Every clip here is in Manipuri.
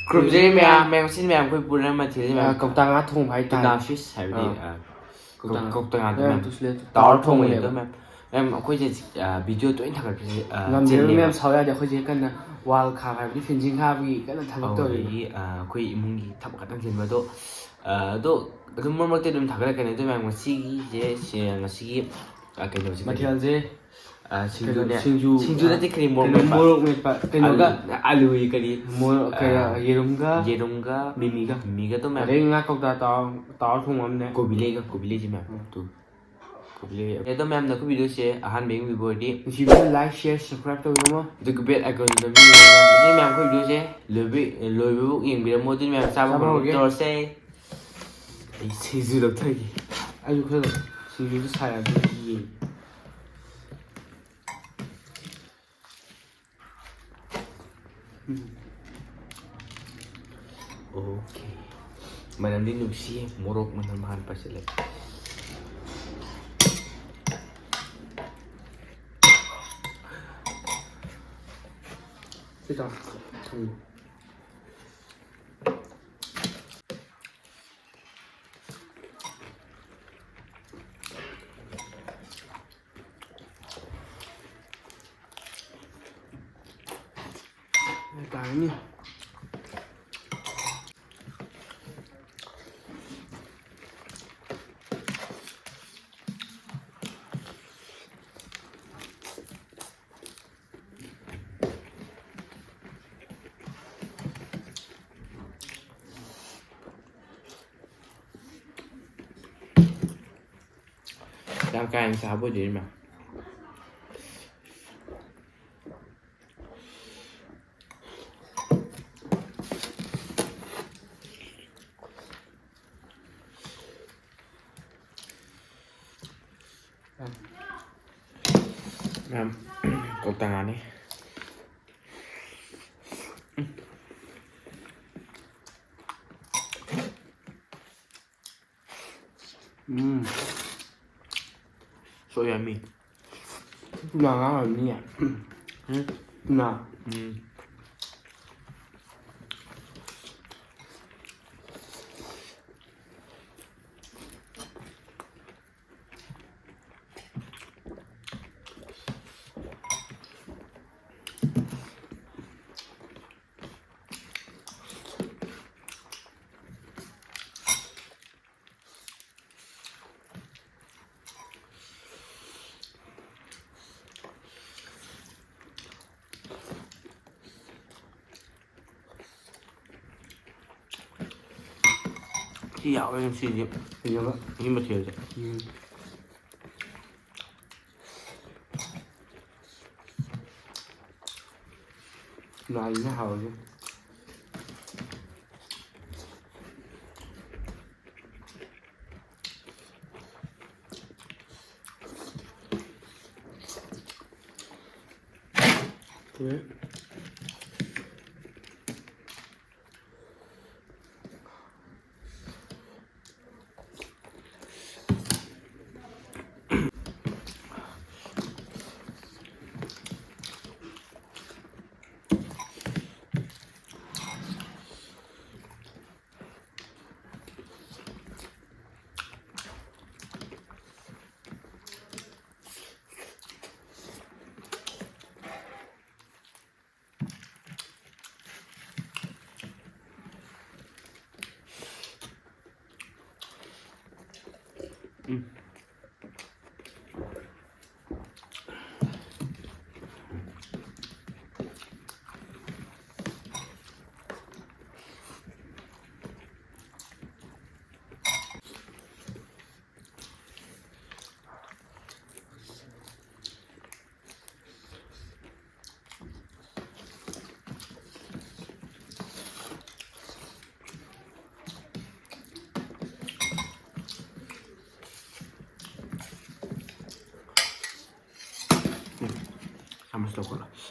그룹들이 맹신 맹고 부르는 마티즈 맹 ꯀꯧꯇꯥ ꯊꯣꯡ ꯍꯥꯏꯇꯥꯔꯦ 나시스 하이디 걱정하지 마. ꯇꯨꯁꯂꯦꯠ ꯇꯥꯋꯔ ꯊꯣꯡꯕꯅꯦꯕ ꯃꯦꯝ ꯑꯩꯈꯣꯏꯁꯦ ꯚꯤꯗꯤꯑꯣ ꯇꯣꯏꯅ ꯊꯥꯒꯠꯄꯁꯦ ꯉꯝꯗꯦꯕ ꯃꯌꯥꯝ ꯁꯥꯎ ꯌꯥꯗꯦ ꯑꯩꯈꯣꯏꯁꯦ ꯀꯟꯅ ꯋꯥꯜ ꯈꯥꯕ ꯍꯥꯏꯕꯗꯤ ꯐꯦꯟꯁꯤꯡ ꯈꯥꯕꯒꯤ ꯀꯟꯅ ꯊꯕꯛ ꯇꯧꯔꯤ ꯑꯗꯒꯤ ꯑꯩꯈꯣꯏ ꯏꯃꯨꯡꯒꯤ ꯊꯕꯛ ꯈꯛꯇꯪ ꯆꯤꯟꯕ ꯑꯗꯣ ꯑꯗꯨꯝ ꯃꯔꯛ ꯃꯔꯛꯇ ꯑꯗꯨꯝ ꯊꯥꯒꯠꯂꯛꯀꯅꯤ ꯑꯗꯨ ꯃꯌꯥꯝ ꯉꯁꯤꯒꯤꯁꯦ ꯉꯁꯤꯒꯤ ꯀꯩꯅꯣꯁꯦ ꯃꯊꯦꯜꯁꯦ ꯁꯤꯡꯖꯨ ꯅꯠꯇꯦ ꯀꯔꯤ ꯃꯣꯔꯣꯛ ꯃꯦꯠꯄ ꯀꯩꯅꯣꯒ ꯑꯂꯨ ꯀꯔꯤ ꯌꯦꯔꯨꯝꯒ ꯃꯤꯃꯤꯒ ꯇꯣ ꯃꯌꯥꯝ ꯑꯗꯩ ꯉꯥ ꯀꯧꯇꯥ ꯇꯥꯋꯔ ꯊꯣꯡꯕ ꯑꯃꯅꯦ ꯀꯣꯕꯤ ꯂꯩꯁꯦ ꯃꯌꯥꯝ ꯑꯗꯣ ꯃꯌꯥꯝꯅ ꯑꯩꯈꯣꯏ ꯚꯤꯗꯤꯑꯣꯁꯦ ꯑꯍꯥꯟꯕ ꯌꯦꯡꯕꯤꯕ ꯑꯣꯏꯔꯗꯤ ꯅꯨꯡꯁꯤꯕꯤꯗ ꯂꯥꯏꯛ ꯁꯤꯌꯔ ꯁꯕꯁꯀ꯭ꯔꯥꯏꯕ ꯇꯧꯕꯤꯔꯝꯃꯣ ꯑꯗꯨꯒ ꯕꯦꯜ ꯑꯥꯏꯀꯟ ꯅꯝꯕꯤꯔꯝꯃꯣ ꯑꯗꯨ ꯃꯌꯥꯝ ꯑꯩꯈꯣꯏ ꯚꯤꯗꯤꯑꯣꯁꯦ ꯂꯣꯏꯕꯐꯥꯎ ꯌꯦꯡꯕꯤꯔꯝꯃꯣ ꯑꯗꯨ ꯃꯌꯥꯝ ꯆꯥꯕ ꯍꯧꯔꯒ ꯇꯧꯔꯁꯦ ꯑꯩ ꯁꯤꯡꯖꯨ ꯂꯧꯊꯒꯦ ꯑꯩꯁꯨ ꯈꯔ ꯁꯤꯡꯖꯨꯁꯨ ꯁꯥꯏ ꯑꯗꯨ ꯌꯦꯡ ꯑꯣꯀꯦ ꯃꯅꯝꯗꯤ ꯅꯨꯡꯁꯤꯌꯦ ꯃꯣꯔꯣꯛ ꯃꯅꯝ ꯍꯥꯟꯅ ꯄꯥꯏꯁꯤꯜꯂꯦ ꯁꯤꯗ ꯇꯥꯔꯅꯤ ꯌꯥꯝ ꯀꯥ ꯍꯦꯟꯅ ꯆꯥꯕ ꯑꯣꯏꯗꯣꯏꯅꯤ ꯃꯌꯥꯝ ma'am cậu tà này so yummy ngon lắm nhỉ ngon cái dạo em xin gì nhưng mà thiệt nói nó hầu chứ thế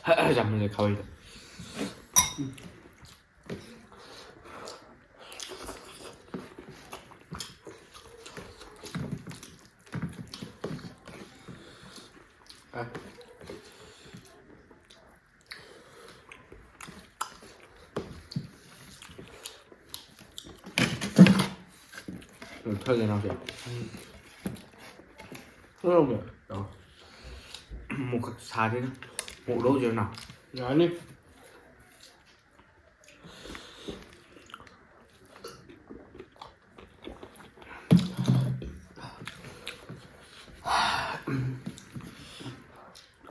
ꯌꯥꯝꯅ ꯈꯥꯎꯋꯤꯗꯣ 털게 나오세요. 그러면 뭐 사리는 뭐 넣어줘나? 아니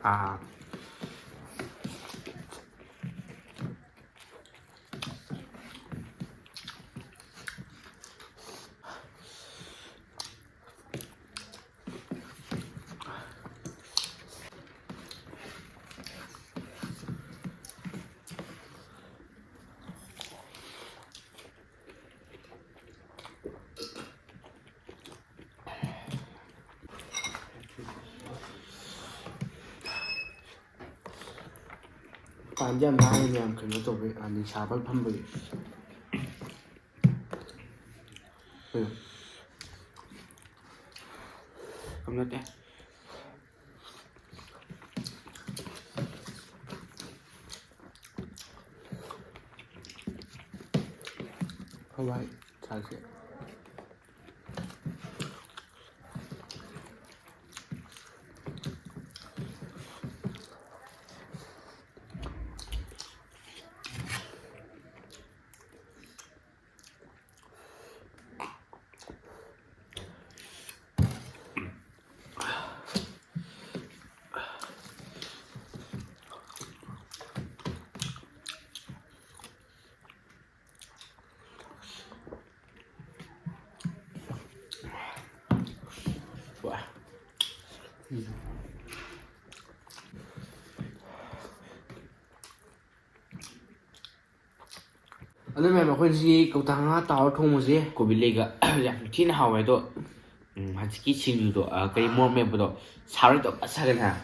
아 ꯄꯥꯟꯗꯤ ꯌꯥꯝ ꯅꯥꯟꯅ ꯃꯌꯥꯝ ꯀꯩꯅꯣ ꯇꯧꯕꯩ ꯅꯤꯁꯥ ꯐꯝꯕꯒꯤ 깜짝이야. hawai chase Wah. Ano ma'am, ako si kautang nga tao thong mo si. 고빌레가 양 튀는 하와에도 한ski 친구도 그리 몸에도 살도 빠삭하나.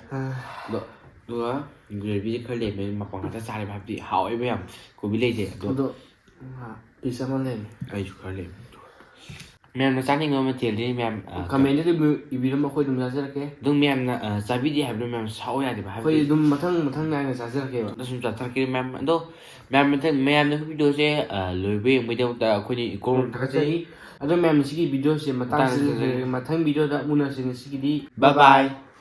너 그래비 컬레면 막 방하다 살이 밥디 하와에면 고빌레제 Ado bisa man len. 아이주 컬레. 면 짜는 거면 텔리 면 Comment de ibiram ako dum saserake. 동 면 자비디 하면 면 사오야 돼 봐. Ako dum mathang na nga saserake ba. 너 진짜 타르기 면 너 면 면 비디오에 로베 미디어 다 코니 고 Kasi ado ma'am sige video si mathang video da muna sin sige di. Bye bye.